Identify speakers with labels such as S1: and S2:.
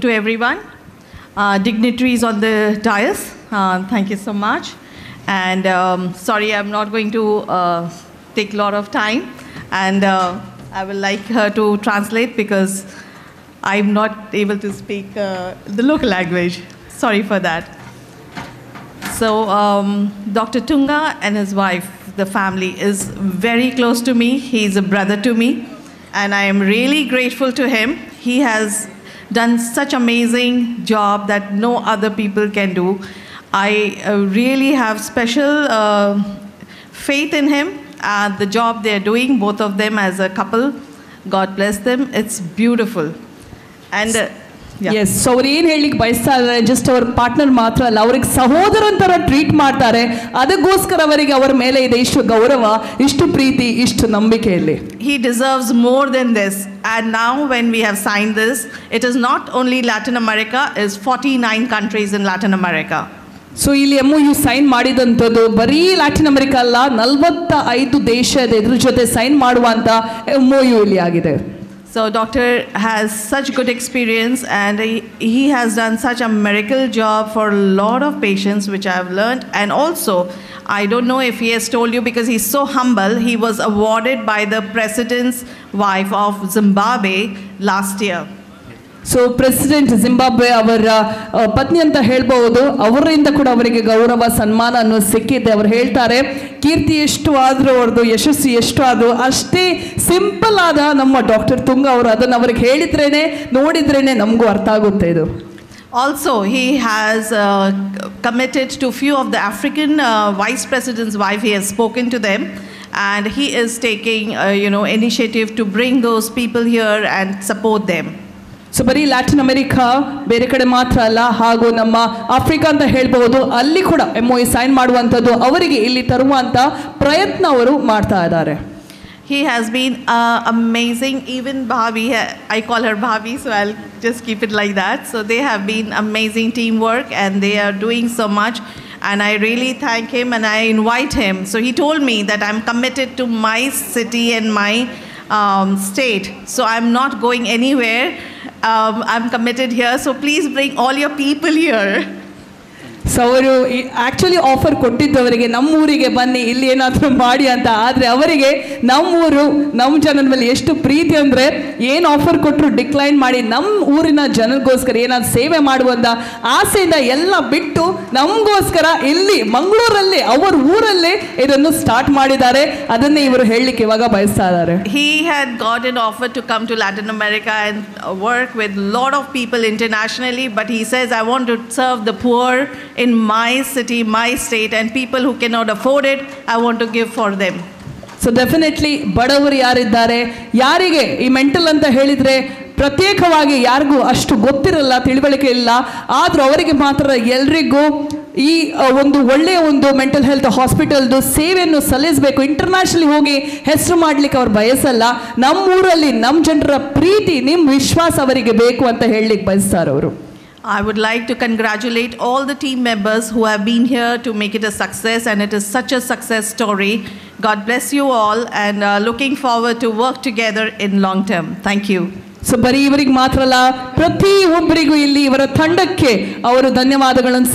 S1: To everyone, dignitaries on the dais, thank you so much. And sorry, I'm not going to take a lot of time. And I will like her to translate because I'm not able to speak the local language. Sorry for that. So Dr. Tunga and his wife, the family, is very close to me. He's a brother to me. And I am really grateful to him. He has done such amazing job that no other people can do. I really have special faith in him, the job they're doing, both of them as a couple. God bless them. It's beautiful. And
S2: yes so ಅವ್ರು ಏನು ಹೇಳಲಿಕ್ಕೆ ಬಯಸ್ತಾ ಇದ್ದಾರೆ, just ಅವ್ರ partner ಮಾತ್ರ ಅಲ್ಲ, ಅವ್ರಿಗೆ ಸಹೋದರನ ಥರ ಟ್ರೀಟ್ ಮಾಡ್ತಾರೆ. ಅದಕ್ಕೋಸ್ಕರ ಅವರಿಗೆ ಅವರ ಮೇಲೆ ಇದೆ ಇಷ್ಟು ಗೌರವ, ಇಷ್ಟು ಪ್ರೀತಿ, ಇಷ್ಟು ನಂಬಿಕೆಯಲ್ಲಿ.
S1: He deserves more than this. And now when we have signed this, it is not only Latin America, it's 49 countries in Latin America.
S2: So ಇಲ್ಲಿ MOU ಸೈನ್ ಮಾಡಿದಂಥದ್ದು ಬರೀ ಲ್ಯಾಟಿನ್ ಅಮೆರಿಕ ಅಲ್ಲ, 45 ದೇಶ ಇದೆ ಇದ್ರ ಜೊತೆ ಸೈನ್ ಮಾಡುವಂಥ MOU ಇಲ್ಲಿ ಆಗಿದೆ.
S1: So doctor has such good experience and he has done such a miracle job for a lot of patients, which I have learned. And also, I don't know if he has told you because he's so humble, he was awarded by the president's wife of Zimbabwe last year.
S2: So president Zimbabwe ಅವರ ಪತ್ನಿ ಅಂತ ಹೇಳ್ಬಹುದು, ಅವರಿಂದ ಕೂಡ ಅವರಿಗೆ ಗೌರವ ಸನ್ಮಾನ ಅನ್ನೋದು ಸಿಕ್ಕಿದೆ. ಅವ್ರು ಹೇಳ್ತಾರೆ, ಕೀರ್ತಿ ಎಷ್ಟು ಆದರೂ ಅವ್ರದ್ದು ಯಶಸ್ಸು ಎಷ್ಟು ಆದರೂ ಅಷ್ಟೇ ಸಿಂಪಲ್ ಆದ ನಮ್ಮ ಡಾಕ್ಟರ್ ತುಂಗ ಅವರು ಅದನ್ನು ಅವ್ರಿಗೆ ಹೇಳಿದ್ರೇನೆ ನೋಡಿದ್ರೇನೆ ನಮಗೂ ಅರ್ಥ ಆಗುತ್ತೆ ಇದು.
S1: Also, he has committed to few of the African vice president's wife. He has spoken to them, and he is taking initiative to bring those people here and support them.
S2: So ಬರೀ Latin America ಬೇರೆ ಕಡೆ ಮಾತ್ರ ಅಲ್ಲ, ಹಾಗೂ ನಮ್ಮ Africa ಅಂತ ಹೇಳ್ಬಹುದು, ಅಲ್ಲಿ ಕೂಡ MOU ಸೈನ್ ಮಾಡುವಂಥದ್ದು, ಅವರಿಗೆ ಇಲ್ಲಿ ತರುವಂಥ ಪ್ರಯತ್ನ ಅವರು ಮಾಡ್ತಾ ಇದ್ದಾರೆ.
S1: He has been amazing. Even Bhavi, I call her Bhavi, so I'll just keep it like that. So they have been amazing teamwork and they are doing so much. And I really thank him and I invite him. So he told me that I'm committed to my city and my state. So I'm not going anywhere. I'm committed here. So please bring all your people here.
S2: So ಅವರು actually offer ಕೊಟ್ಟಿದ್ದವರಿಗೆ ನಮ್ಮೂರಿಗೆ ಬನ್ನಿ, ಇಲ್ಲಿ ಏನಾದರೂ ಮಾಡಿ ಅಂತ. ಆದರೆ ಅವರಿಗೆ ನಮ್ಮೂರು, ನಮ್ಮ ಜನರ ಮೇಲೆ ಎಷ್ಟು ಪ್ರೀತಿ ಅಂದರೆ ಏನು ಆಫರ್ ಕೊಟ್ಟರು ಡಿಕ್ಲೈನ್ ಮಾಡಿ ನಮ್ಮ ಊರಿನ ಜನರಿಗೋಸ್ಕರ ಏನಾದ್ರು ಸೇವೆ ಮಾಡುವಂಥ ಆಸೆಯಿಂದ ಎಲ್ಲ ಬಿಟ್ಟು ನಮಗೋಸ್ಕರ ಇಲ್ಲಿ ಮಂಗಳೂರಲ್ಲಿ ಅವರ ಊರಲ್ಲೇ ಇದನ್ನು ಸ್ಟಾರ್ಟ್ ಮಾಡಿದ್ದಾರೆ. ಅದನ್ನೇ ಇವರು ಹೇಳಲಿಕ್ಕೆ ಇವಾಗ ಬಯಸ್ತಾ ಇದ್ದಾರೆ.
S1: He had got an offer to come to Latin America and work with a lot of people internationally, but he says, I want to serve the poor in my city, my state, and people who cannot afford it, I want to give for them.
S2: So definitely ಬಡವರು ಯಾರಿದ್ದಾರೆ, ಯಾರಿಗೆ ಈ mental ಅಂತ ಹೇಳಿದರೆ ಪ್ರತ್ಯೇಕವಾಗಿ ಯಾರಿಗೂ ಅಷ್ಟು ಗೊತ್ತಿರಲ್ಲ, ತಿಳುವಳಿಕೆ ಇಲ್ಲ, ಆದರೂ ಅವರಿಗೆ ಮಾತ್ರ ಎಲ್ರಿಗೂ ಈ ಒಂದು ಒಳ್ಳೆಯ ಒಂದು ಮೆಂಟಲ್ ಹೆಲ್ತ್ ಹಾಸ್ಪಿಟಲ್ದು ಸೇವೆಯನ್ನು ಸಲ್ಲಿಸಬೇಕು. ಇಂಟರ್ನ್ಯಾಷನಲಿ ಹೋಗಿ ಹೆಸರು ಮಾಡಲಿಕ್ಕೆ ಅವ್ರು ಬಯಸಲ್ಲ. ನಮ್ಮೂರಲ್ಲಿ ನಮ್ಮ ಜನರ ಪ್ರೀತಿ, ನಿಮ್ಮ ವಿಶ್ವಾಸ ಅವರಿಗೆ ಬೇಕು ಅಂತ ಹೇಳಲಿಕ್ಕೆ ಬಯಸ್ತಾರೆ ಅವರು.
S1: I would like to congratulate all the team members who have been here to make it a success, and it is such a success story. God bless you all, and looking forward to work together in long term. Thank you.
S2: So ಬರೀ ಇವರಿಗೆ ಮಾತ್ರ ಅಲ್ಲ, ಪ್ರತಿ ಒಬ್ಬರಿಗೂ ಇಲ್ಲಿ ಇವರ ತಂಡಕ್ಕೆ ಅವರು ಧನ್ಯವಾದಗಳನ್ನು